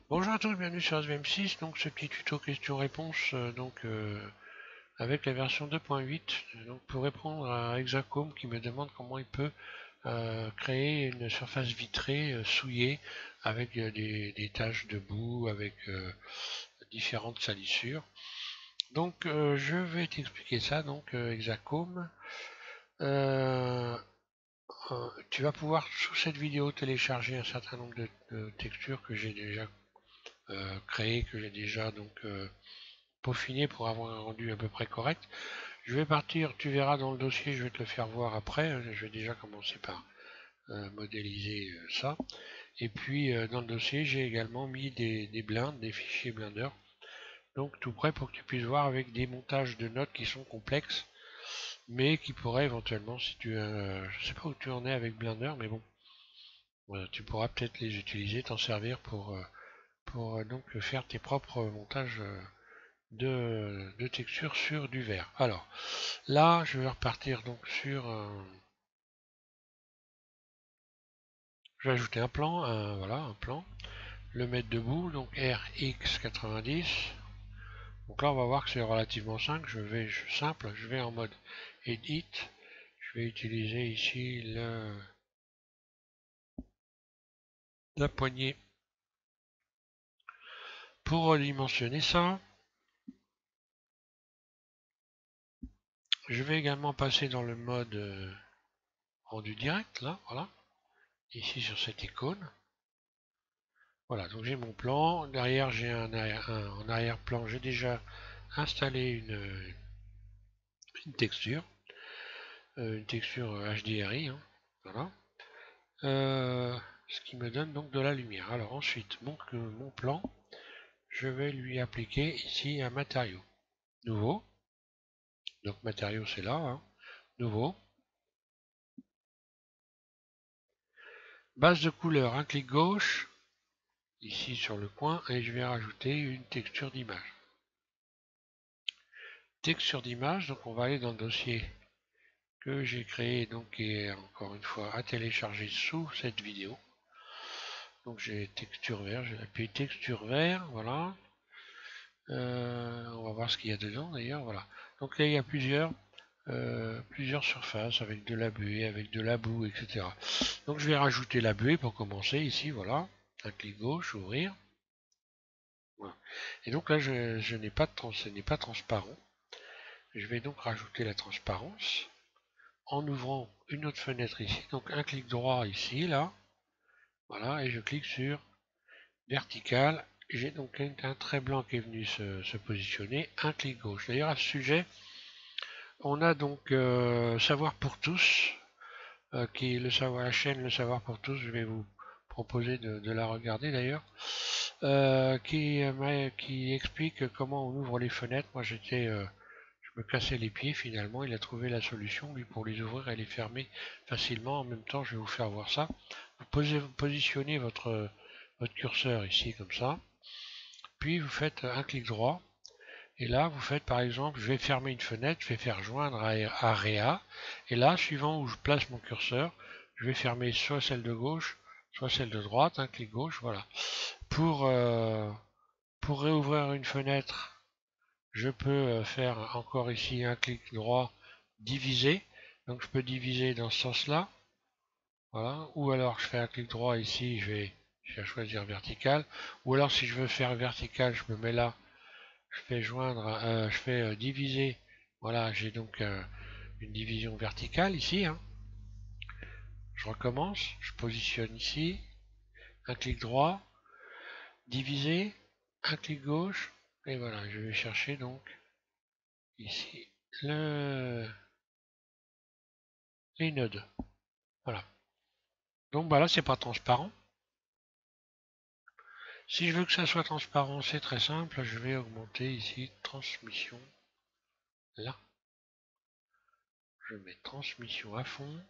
Bonjour à tous, bienvenue sur SVM6. Donc ce petit tuto question-réponse avec la version 2.8 donc pour répondre à Hexacom qui me demande comment il peut créer une surface vitrée souillée avec des taches de boue, avec différentes salissures. Donc je vais t'expliquer ça. Donc Hexacom, euh, tu vas pouvoir sous cette vidéo télécharger un certain nombre de textures que j'ai déjà créées, que j'ai déjà peaufiné pour avoir un rendu à peu près correct. Je vais partir, tu verras dans le dossier, je vais te le faire voir après. Je vais déjà commencer par modéliser ça. Et puis dans le dossier, j'ai également mis des blindes, des fichiers Blender. Donc tout prêt pour que tu puisses voir avec des montages de notes qui sont complexes, mais qui pourraient éventuellement, si tu, je sais pas où tu en es avec Blender, mais bon, tu pourras peut-être les utiliser, t'en servir pour donc faire tes propres montages de texture sur du verre. Alors là, je vais repartir donc sur je vais ajouter un plan, voilà, un plan, le mettre debout, donc RX90. Donc là, on va voir que c'est relativement simple. Je vais en mode Edit. Je vais utiliser ici la poignée pour redimensionner ça. Je vais également passer dans le mode rendu direct, là, voilà, ici sur cette icône. Voilà, donc j'ai mon plan. Derrière, j'ai en arrière-plan, j'ai déjà installé une texture HDRI, hein, voilà. Ce qui me donne donc de la lumière. Alors ensuite, mon plan, je vais lui appliquer ici un matériau. Nouveau. Donc matériau, c'est là, hein. Nouveau. Base de couleur, un clic gauche, ici sur le coin, et je vais rajouter une texture d'image. Texture d'image, donc on va aller dans le dossier que j'ai créé, donc qui est encore une fois à télécharger sous cette vidéo. Donc j'ai texture vert, j'ai appuyé texture vert, voilà. On va voir ce qu'il y a dedans d'ailleurs, voilà. Donc là il y a plusieurs surfaces avec de la buée, avec de la boue, etc. Donc je vais rajouter la buée pour commencer ici, voilà. Un clic gauche, ouvrir. Voilà. Et donc là je n'ai pas ce n'est pas transparent. Je vais donc rajouter la transparence en ouvrant une autre fenêtre ici. Donc un clic droit ici, là. Voilà, et je clique sur vertical. J'ai donc un trait blanc qui est venu se positionner. Un clic gauche. D'ailleurs, à ce sujet, on a donc Savoir pour tous, qui est la chaîne Le Savoir pour tous. Je vais vous proposer de la regarder d'ailleurs, qui explique comment on ouvre les fenêtres. Moi, je me cassais les pieds finalement. Il a trouvé la solution lui pour les ouvrir et les fermer facilement. En même temps, je vais vous faire voir ça. Vous positionnez votre curseur ici comme ça, puis vous faites un clic droit. Et là, vous faites par exemple, je vais fermer une fenêtre, je vais faire joindre à Réa. Et là, suivant où je place mon curseur, je vais fermer soit celle de gauche, soit celle de droite, un clic gauche, voilà. Pour réouvrir une fenêtre, je peux faire encore ici un clic droit, diviser. Donc je peux diviser dans ce sens-là, voilà. Ou alors je fais un clic droit ici, je vais choisir vertical. Ou alors si je veux faire vertical, je me mets là, je fais diviser. Voilà, j'ai donc une division verticale ici, hein. Je recommence, je positionne ici, un clic droit, diviser, un clic gauche, et voilà, je vais chercher donc ici les nodes. Voilà. Donc bah là c'est pas transparent. Si je veux que ça soit transparent, c'est très simple, je vais augmenter ici transmission. Là, je mets transmission à fond.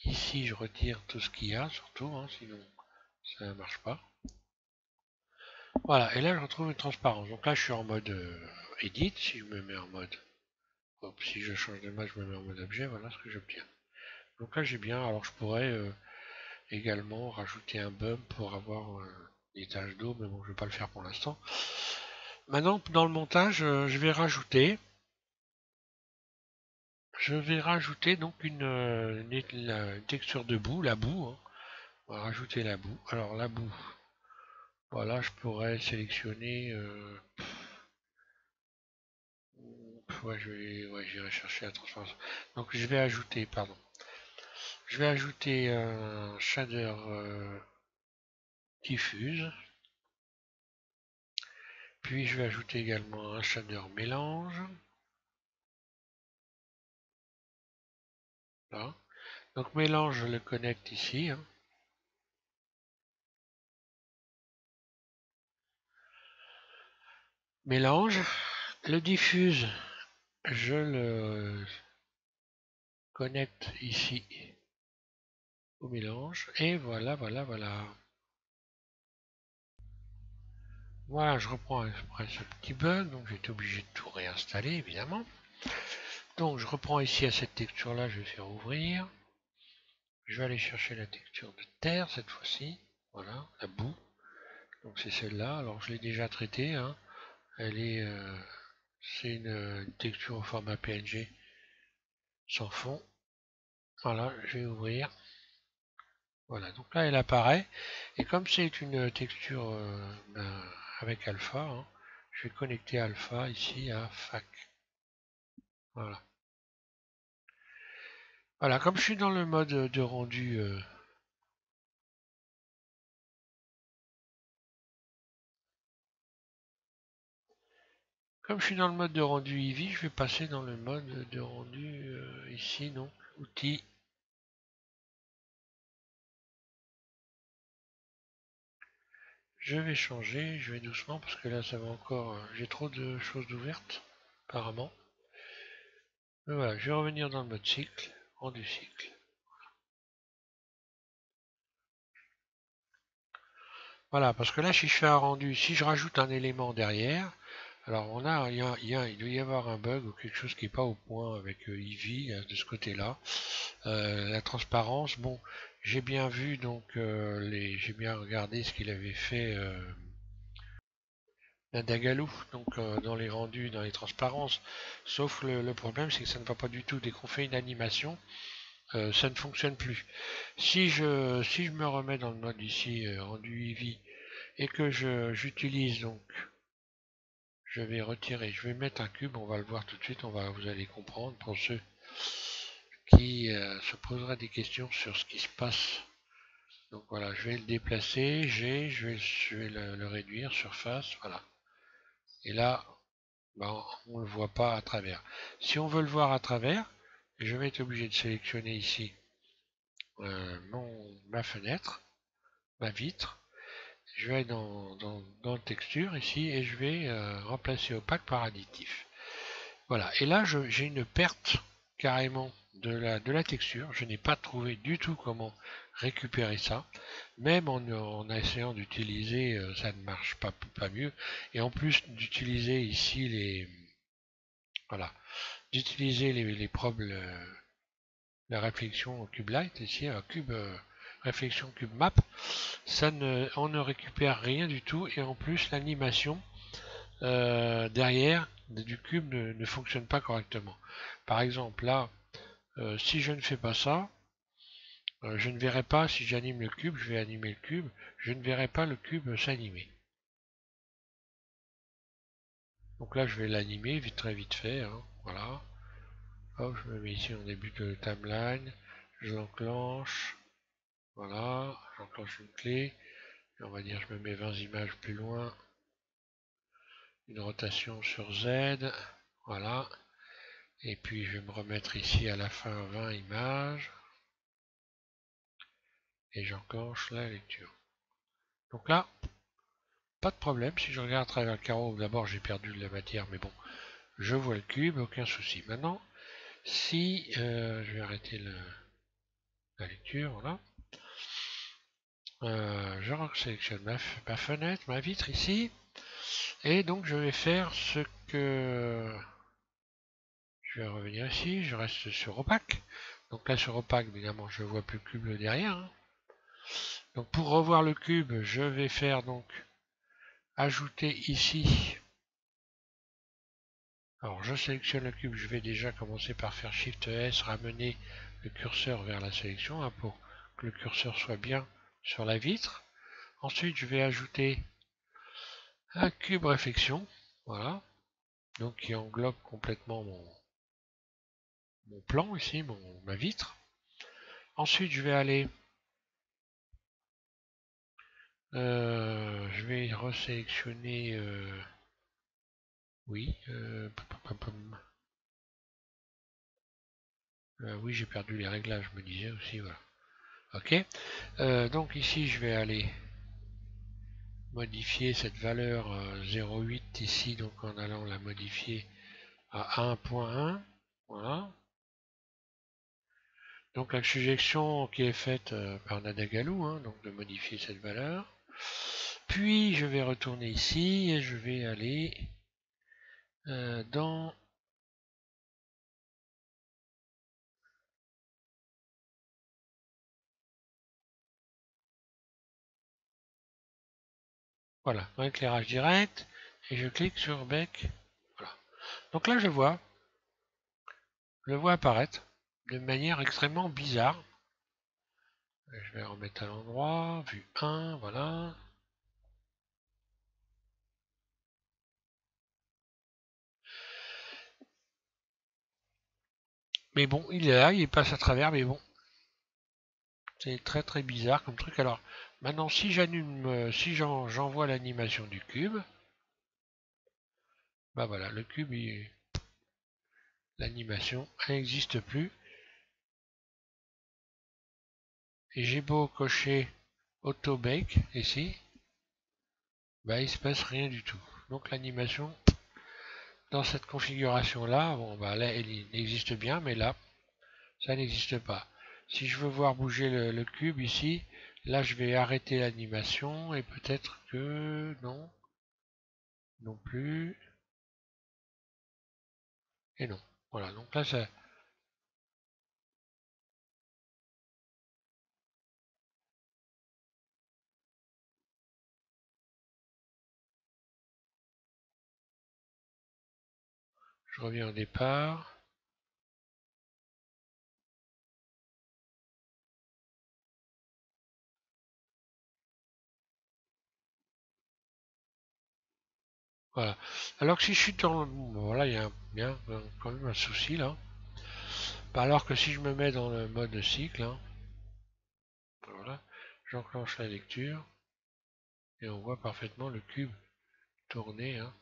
Ici, je retire tout ce qu'il y a, surtout, hein, sinon ça ne marche pas. Voilà, et là je retrouve une transparence. Donc là je suis en mode edit, si je me mets en mode, hop, si je change de mode, je me mets en mode objet, voilà ce que j'obtiens. Donc là j'ai bien, alors je pourrais également rajouter un bump pour avoir des taches d'eau, mais bon, je vais pas le faire pour l'instant. Maintenant, dans le montage, je vais rajouter donc une texture de boue, la boue, hein. On va rajouter la boue. Alors la boue, voilà, je pourrais sélectionner. Ouais, j'irai chercher la transparence. Donc je vais ajouter, pardon, je vais ajouter un shader diffuse. Puis je vais ajouter également un shader mélange. Là. Donc mélange, je le connecte ici, hein. Mélange. Le diffuse, je le connecte ici au mélange. Et voilà, voilà, voilà. Voilà, je reprends après ce petit bug. Donc j'ai été obligé de tout réinstaller, évidemment. Donc je reprends ici à cette texture-là, je vais faire ouvrir. Je vais aller chercher la texture de terre cette fois-ci. Voilà, la boue. Donc c'est celle-là. Alors je l'ai déjà traitée, hein. Elle est, c'est une texture au format PNG sans fond. Voilà, je vais ouvrir. Voilà, donc là elle apparaît. Et comme c'est une texture avec alpha, hein, je vais connecter alpha ici à FAC. Voilà. Voilà, comme je suis dans le mode de rendu comme je suis dans le mode de rendu Eevee, je vais passer dans le mode de rendu ici, donc outils. Je vais changer, je vais doucement parce que là ça va encore. J'ai trop de choses ouvertes, apparemment. Mais voilà, je vais revenir dans le mode cycle, rendu cycle. Voilà, parce que là, si je fais un rendu, si je rajoute un élément derrière, alors il doit y avoir un bug ou quelque chose qui n'est pas au point avec Eevee de ce côté-là. La transparence, bon, j'ai bien vu donc j'ai bien regardé ce qu'il avait fait Dagalou, donc dans les rendus, dans les transparences. Sauf le problème, c'est que ça ne va pas du tout. Dès qu'on fait une animation, ça ne fonctionne plus. Si je me remets dans le mode ici, rendu Eevee, et que j'utilise donc, je vais retirer, je vais mettre un cube, on va le voir tout de suite, vous allez comprendre pour ceux qui se poseraient des questions sur ce qui se passe. Donc voilà, je vais le déplacer, je vais le réduire, surface, voilà. Et là, ben, on ne le voit pas à travers. Si on veut le voir à travers, je vais être obligé de sélectionner ici ma fenêtre, ma vitre. Je vais dans texture ici et je vais remplacer opaque par additif. Voilà, et là j'ai une perte carrément de la texture. Je n'ai pas trouvé du tout comment récupérer ça. Même en essayant d'utiliser, ça ne marche pas mieux. Et en plus d'utiliser ici voilà, d'utiliser les probes, la réflexion cube light ici, réflexion cube map, on ne récupère rien du tout et en plus l'animation derrière du cube ne fonctionne pas correctement. Par exemple là, si je ne fais pas ça, je ne verrai pas, si j'anime le cube, je vais animer le cube, je ne verrai pas le cube s'animer. Donc là je vais l'animer très vite fait, hein, voilà. Hop, je me mets ici en début de timeline, je l'enclenche, voilà, j'enclenche une clé, et on va dire je me mets 20 images plus loin, une rotation sur Z, voilà, et puis je vais me remettre ici à la fin 20 images, et j'enclenche la lecture. Donc là, pas de problème, si je regarde à travers le carreau, d'abord j'ai perdu de la matière, mais bon, je vois le cube, aucun souci. Maintenant, si je vais arrêter la lecture, voilà, je sélectionne ma fenêtre, ma vitre ici, et donc je vais faire ce que... Je vais revenir ici, je reste sur opaque. Donc là sur opaque, évidemment, je vois plus le cube derrière, hein. Donc pour revoir le cube, je vais faire donc ajouter ici. Alors je sélectionne le cube, je vais déjà commencer par faire Shift S, ramener le curseur vers la sélection hein, pour que le curseur soit bien sur la vitre. Ensuite je vais ajouter un cube réflexion, voilà, donc qui englobe complètement mon plan ici, ma vitre. Ensuite je vais aller, je vais resélectionner, oui, oui j'ai perdu les réglages, je me disais aussi, voilà. Ok, donc ici je vais aller modifier cette valeur 0,8 ici, donc en allant la modifier à 1.1, voilà. Donc la suggestion qui est faite par Nadagalou, hein, donc de modifier cette valeur. Puis je vais retourner ici et je vais aller dans voilà, dans l'éclairage direct et je clique sur Bec. Voilà. Donc là je le vois apparaître de manière extrêmement bizarre. Je vais remettre à l'endroit, vue 1, voilà. Mais bon, il est là, il passe à travers, mais bon, c'est très très bizarre comme truc. Alors, maintenant, si j'anime, si j'envoie l'animation du cube, bah voilà, le cube, l'animation n'existe plus. Et j'ai beau cocher Auto Bake ici, bah il se passe rien du tout. Donc l'animation dans cette configuration là, bon bah là elle existe bien, mais là ça n'existe pas. Si je veux voir bouger le cube ici, là je vais arrêter l'animation et peut-être que non, non plus, et non. Voilà, donc là ça, je reviens au départ. Voilà. Alors que si je suis dans le... Voilà, il y a bien quand même un souci là. Alors que si je me mets dans le mode cycle, hein, voilà, j'enclenche la lecture et on voit parfaitement le cube tourner. Hein.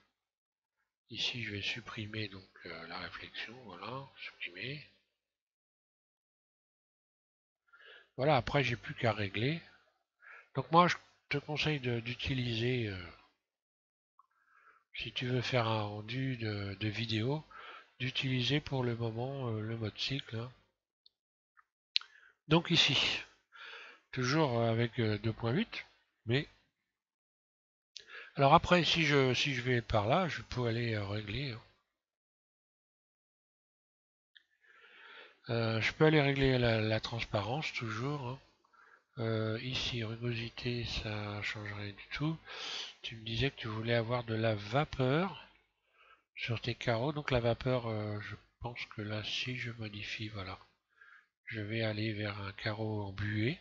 Ici, je vais supprimer donc la réflexion, voilà, supprimer. Voilà, après j'ai plus qu'à régler. Donc moi, je te conseille d'utiliser, si tu veux faire un rendu de vidéo, d'utiliser pour le moment le mode cycle. Hein. Donc ici, toujours avec 2.8, mais alors après, si je vais par là, je peux aller régler. Hein. Je peux aller régler la transparence toujours. Hein. Ici, rugosité, ça changerait du tout. Tu me disais que tu voulais avoir de la vapeur sur tes carreaux. Donc la vapeur, je pense que là, si je modifie, voilà, je vais aller vers un carreau en buée.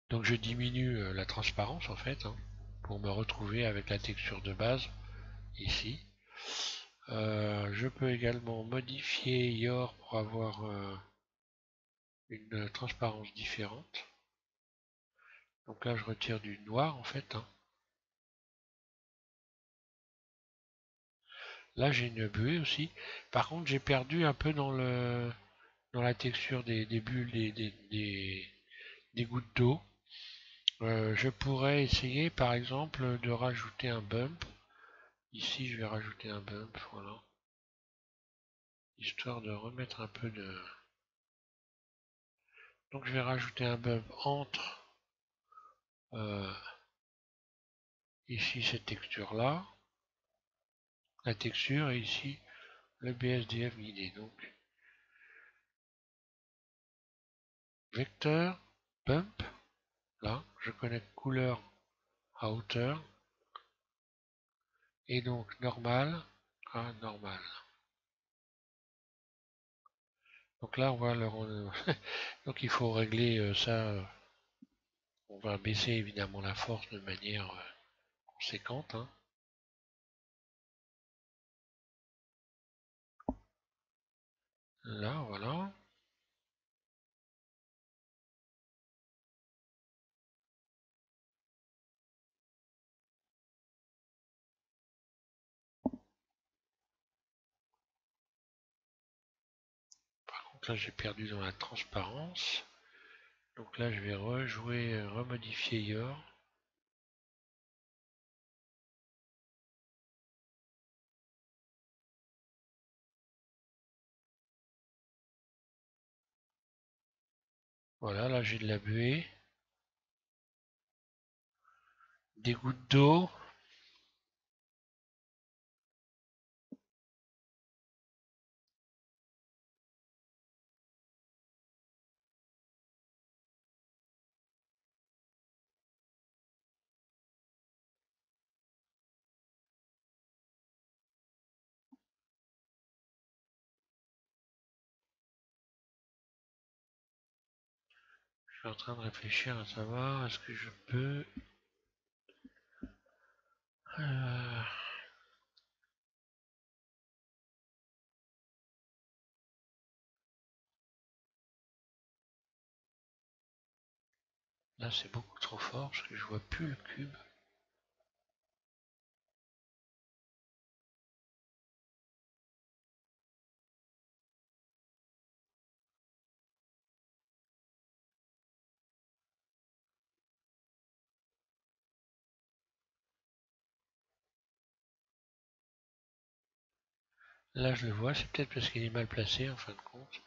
Donc je diminue la transparence en fait, hein, pour me retrouver avec la texture de base ici. Je peux également modifier Your pour avoir une transparence différente. Donc là, je retire du noir en fait. Hein. Là, j'ai une buée aussi. Par contre, j'ai perdu un peu dans la texture des bulles, des gouttes d'eau. Je pourrais essayer, par exemple, de rajouter un bump. Ici, je vais rajouter un bump, voilà. Histoire de remettre un peu de... Donc, je vais rajouter un bump entre euh, ici cette texture-là, la texture, et ici le BSDF guidé. Donc, vecteur, bump. Là, je connecte couleur à hauteur. Et donc normal à normal. Donc là, on va le rendre. Donc il faut régler ça. On va baisser évidemment la force de manière conséquente, hein. Là, voilà. Donc là, j'ai perdu dans la transparence. Donc là, je vais rejouer, remodifier Yor. Voilà, là j'ai de la buée, des gouttes d'eau. Je suis en train de réfléchir à savoir, est-ce que je peux... Euh, Là, c'est beaucoup trop fort parce que je vois plus le cube. Là, je le vois, c'est peut-être parce qu'il est mal placé en fin de compte.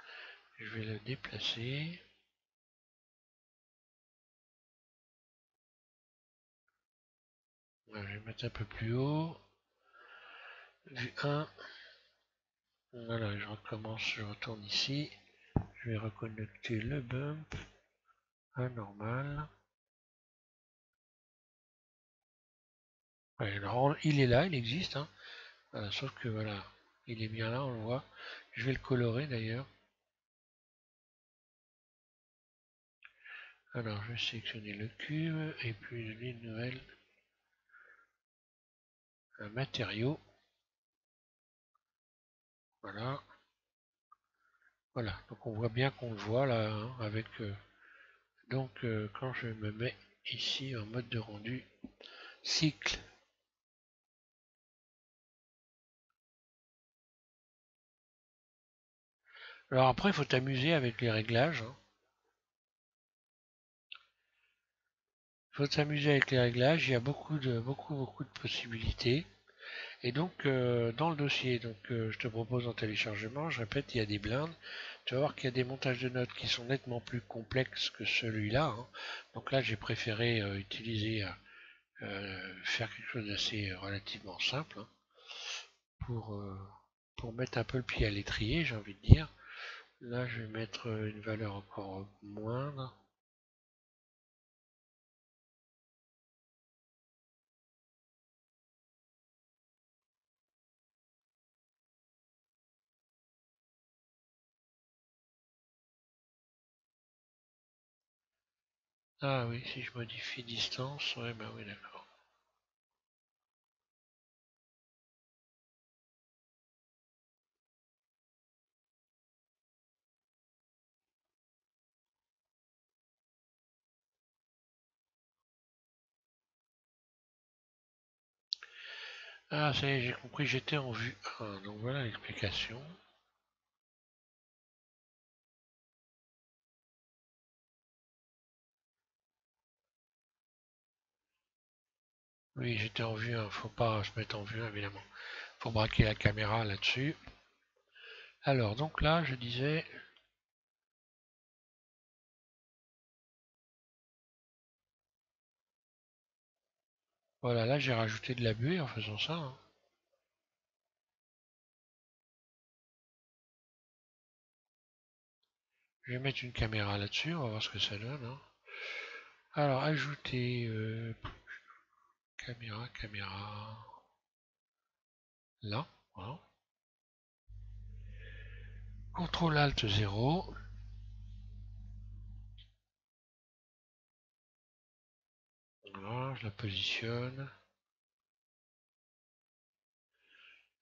Je vais le déplacer. Je vais mettre un peu plus haut. Vue 1. Voilà, je recommence, je retourne ici. Je vais reconnecter le bump à normal. Ouais, alors, il est là, il existe, hein. Voilà, sauf que voilà, il est bien là, on le voit. Je vais le colorer d'ailleurs. Alors, je vais sélectionner le cube et puis donner une nouvelle, un matériau. Voilà, voilà. Donc on voit bien qu'on le voit là, hein, avec. Donc quand je me mets ici en mode de rendu, cycle. Alors après, il faut t'amuser avec les réglages, hein. Il faut s'amuser avec les réglages. Il y a beaucoup de possibilités. Et donc dans le dossier, donc je te propose en téléchargement. Je répète, il y a des blindes. Tu vas voir qu'il y a des montages de notes qui sont nettement plus complexes que celui-là, hein. Donc là, j'ai préféré utiliser faire quelque chose d'assez relativement simple, hein, pour, euh, pour mettre un peu le pied à l'étrier, j'ai envie de dire. Là, je vais mettre une valeur encore moindre. Ah oui, si je modifie distance, ouais, bah oui, d'accord. Ah, ça y est, j'ai compris, j'étais en vue 1, donc voilà l'explication. Oui, j'étais en vue 1, faut pas se mettre en vue 1, évidemment. Faut braquer la caméra là-dessus. Alors, donc là, je disais, voilà, là j'ai rajouté de la buée en faisant ça, hein. Je vais mettre une caméra là-dessus, on va voir ce que ça donne, hein. Alors, ajouter caméra, là, voilà. CTRL ALT 0. Voilà, je la positionne.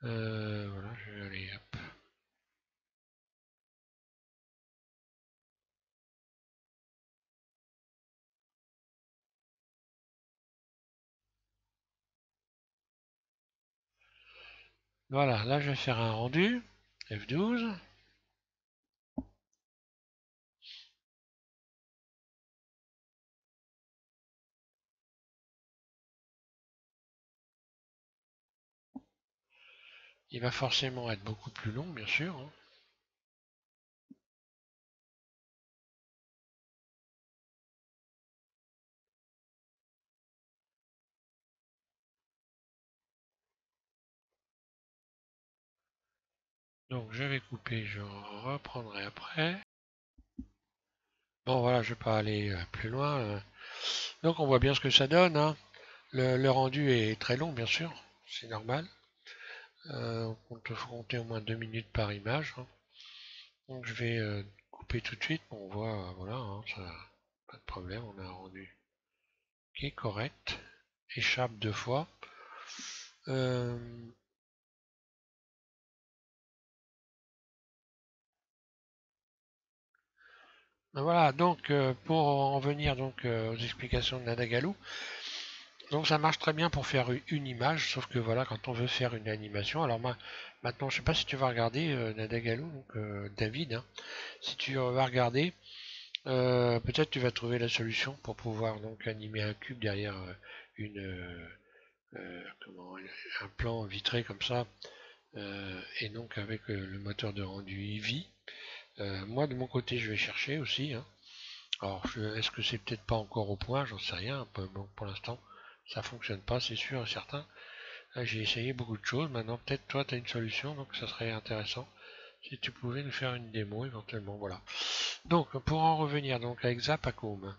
Voilà, je vais aller, hop. Voilà, là je vais faire un rendu. F12. Il va forcément être beaucoup plus long, bien sûr, hein. Donc je vais couper, je reprendrai après. Bon voilà, je vais pas aller plus loin. Donc on voit bien ce que ça donne, hein. Le rendu est très long, bien sûr, c'est normal. On peut compter au moins 2 minutes par image, hein. Donc je vais couper tout de suite. On voit, voilà, hein, ça, pas de problème, on a un rendu qui est correct. Échappe 2 fois. Euh, voilà, donc pour en venir donc aux explications de Nadagalu, donc ça marche très bien pour faire une image, sauf que voilà, quand on veut faire une animation, alors moi, maintenant, je sais pas si tu vas regarder Nadagalu, donc David, hein, si tu vas regarder, peut-être tu vas trouver la solution pour pouvoir donc animer un cube derrière une comment, un plan vitré comme ça, et donc avec le moteur de rendu Eevee. Moi de mon côté, je vais chercher aussi, hein. Alors, est-ce que c'est peut-être pas encore au point? J'en sais rien. Bon, pour l'instant, ça fonctionne pas, c'est sûr et certain. J'ai essayé beaucoup de choses. Maintenant, peut-être toi, tu as une solution, donc ça serait intéressant si tu pouvais nous faire une démo éventuellement. Voilà. Donc, pour en revenir donc avec Zapacom.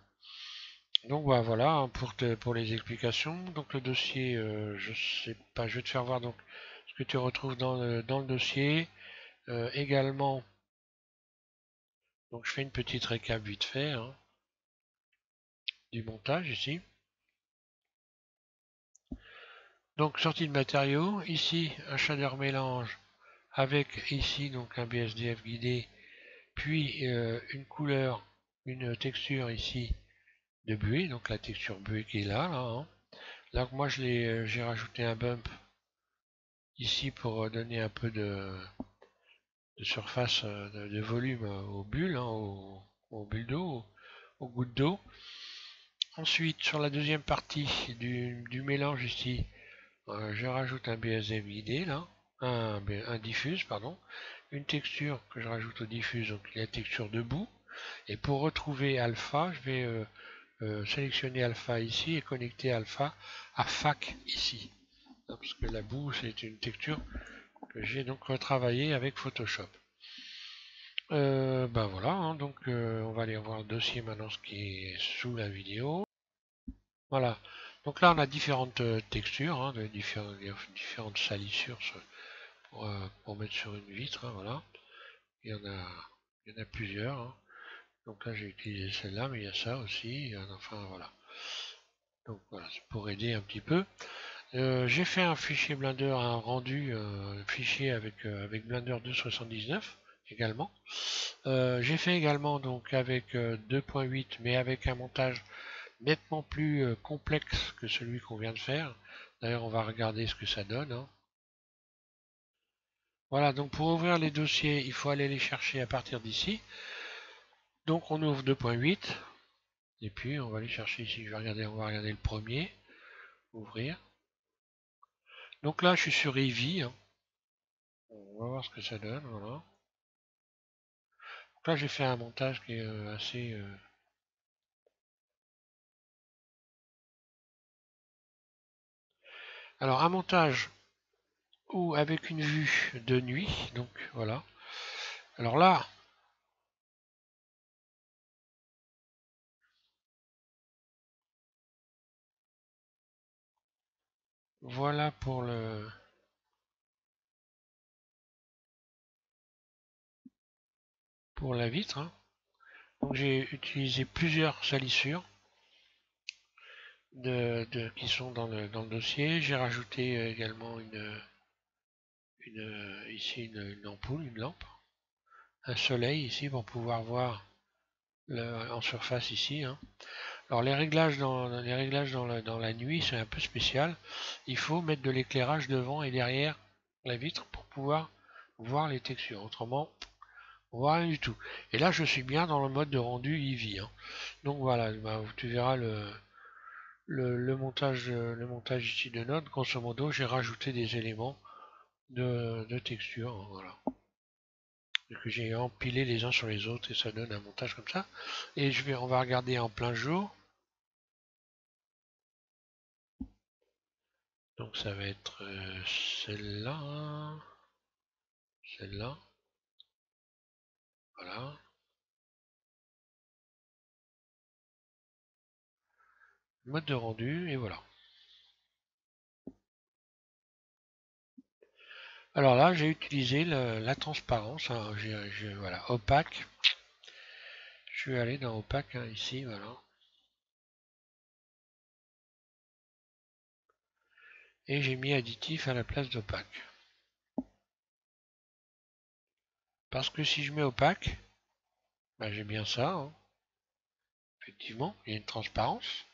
Donc voilà, hein, pour les explications. Donc le dossier, je sais pas, je vais te faire voir donc ce que tu retrouves dans le dossier. Également, donc je fais une petite récap vite fait, hein, du montage ici. Donc sortie de matériaux, ici un shader mélange avec ici donc un BSDF guidé, puis une couleur, une texture ici de buée, donc la texture buée qui est là, hein. Là moi j'ai rajouté un bump ici pour donner un peu de surface, de volume aux bulles, hein, aux bulles d'eau, aux gouttes d'eau. Ensuite sur la deuxième partie du mélange ici, je rajoute un BSDF guidé là, un diffuse, pardon, une texture que je rajoute au diffuse, donc la texture de boue. Et pour retrouver alpha, je vais sélectionner alpha ici et connecter alpha à FAC ici. Parce que la boue, c'est une texture que j'ai donc retravaillée avec Photoshop. Ben voilà, hein, donc on va aller voir le dossier maintenant, ce qui est sous la vidéo. Voilà, donc là on a différentes textures, hein, différentes salissures pour mettre sur une vitre, hein, voilà. Il y en a plusieurs, hein. Donc là j'ai utilisé celle-là, mais il y a ça aussi, enfin voilà. Donc voilà, c'est pour aider un petit peu. J'ai fait un fichier Blender, un rendu fichier avec Blender 2.79 également. J'ai fait également donc avec 2.8, mais avec un montage nettement plus complexe que celui qu'on vient de faire. D'ailleurs, on va regarder ce que ça donne, hein. Voilà, donc pour ouvrir les dossiers, il faut aller les chercher à partir d'ici. Donc on ouvre 2.8, et puis on va aller chercher ici. On va regarder le premier, ouvrir. Donc là, je suis sur Eevee, hein. On va voir ce que ça donne, voilà. Donc là, j'ai fait un montage qui est assez... Alors, un montage ou avec une vue de nuit, donc voilà. Alors là, Voilà pour la vitre, hein. Donc j'ai utilisé plusieurs salissures qui sont dans le dossier. J'ai rajouté également ici une ampoule, une lampe, un soleil ici pour pouvoir voir en surface ici, hein. Alors les réglages dans la nuit, c'est un peu spécial. Il faut mettre de l'éclairage devant et derrière la vitre pour pouvoir voir les textures. Autrement, on voit rien du tout. Et là, je suis bien dans le mode de rendu Eevee, hein. Donc voilà, bah, tu verras le montage ici de notes. Grosso modo, j'ai rajouté des éléments de texture, hein, voilà. Et que j'ai empilé les uns sur les autres et ça donne un montage comme ça. Et on va regarder en plein jour. Donc ça va être celle-là, celle-là, voilà. Mode de rendu, et voilà. Alors là, j'ai utilisé la transparence, hein, voilà, opaque. Je vais aller dans opaque, hein, ici, voilà. Et j'ai mis additif à la place d'opaque. Parce que si je mets opaque, bah, j'ai bien ça, hein. Effectivement, il y a une transparence.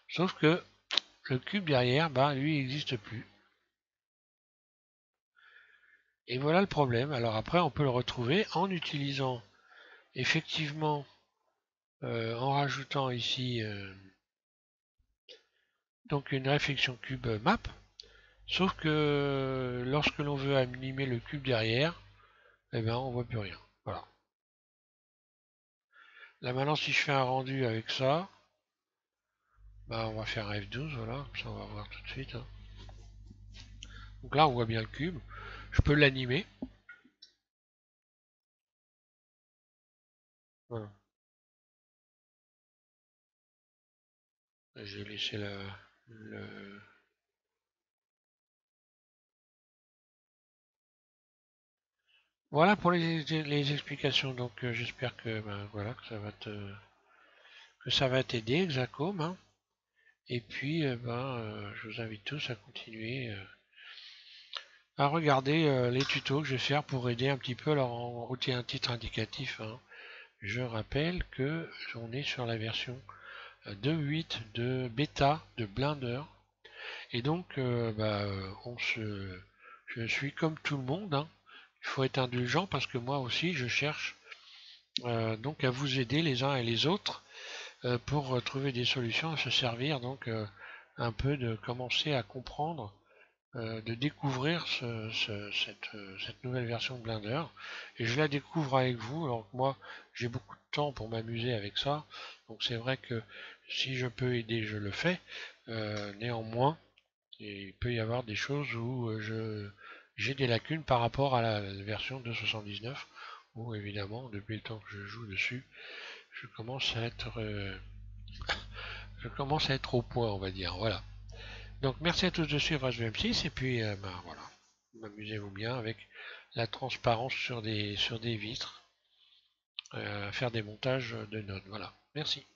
Sauf que le cube derrière, bah, lui, il n'existe plus. Et voilà le problème. Alors après, on peut le retrouver en utilisant effectivement, en rajoutant ici donc une réflexion cube map. Sauf que lorsque l'on veut animer le cube derrière, eh ben on voit plus rien. Voilà. Là maintenant, si je fais un rendu avec ça, bah, on va faire un F12, voilà, ça on va voir tout de suite, hein. Donc là, on voit bien le cube. Je peux l'animer. Voilà. J'ai laissé Voilà pour les explications. Donc j'espère que ben, voilà que ça va t'aider, Exacom, hein. Et puis je vous invite tous à continuer à regarder les tutos que je vais faire pour aider un petit peu. Alors en routier un titre indicatif, hein. Je rappelle que on est sur la version 2.8 de bêta de Blender. Et donc je suis comme tout le monde, hein. Il faut être indulgent parce que moi aussi je cherche donc à vous aider les uns et les autres pour trouver des solutions, à se servir donc un peu de commencer à comprendre, de découvrir cette nouvelle version de Blender. Et je la découvre avec vous. Alors que moi, j'ai beaucoup de temps pour m'amuser avec ça. Donc c'est vrai que si je peux aider, je le fais. Néanmoins, il peut y avoir des choses où j'ai des lacunes par rapport à la version 2.79, où évidemment, depuis le temps que je joue dessus, je commence à être au point, on va dire. Voilà. Donc merci à tous de suivre HVM6 et puis voilà, amusez-vous bien avec la transparence sur des vitres, faire des montages de notes. Voilà. Merci.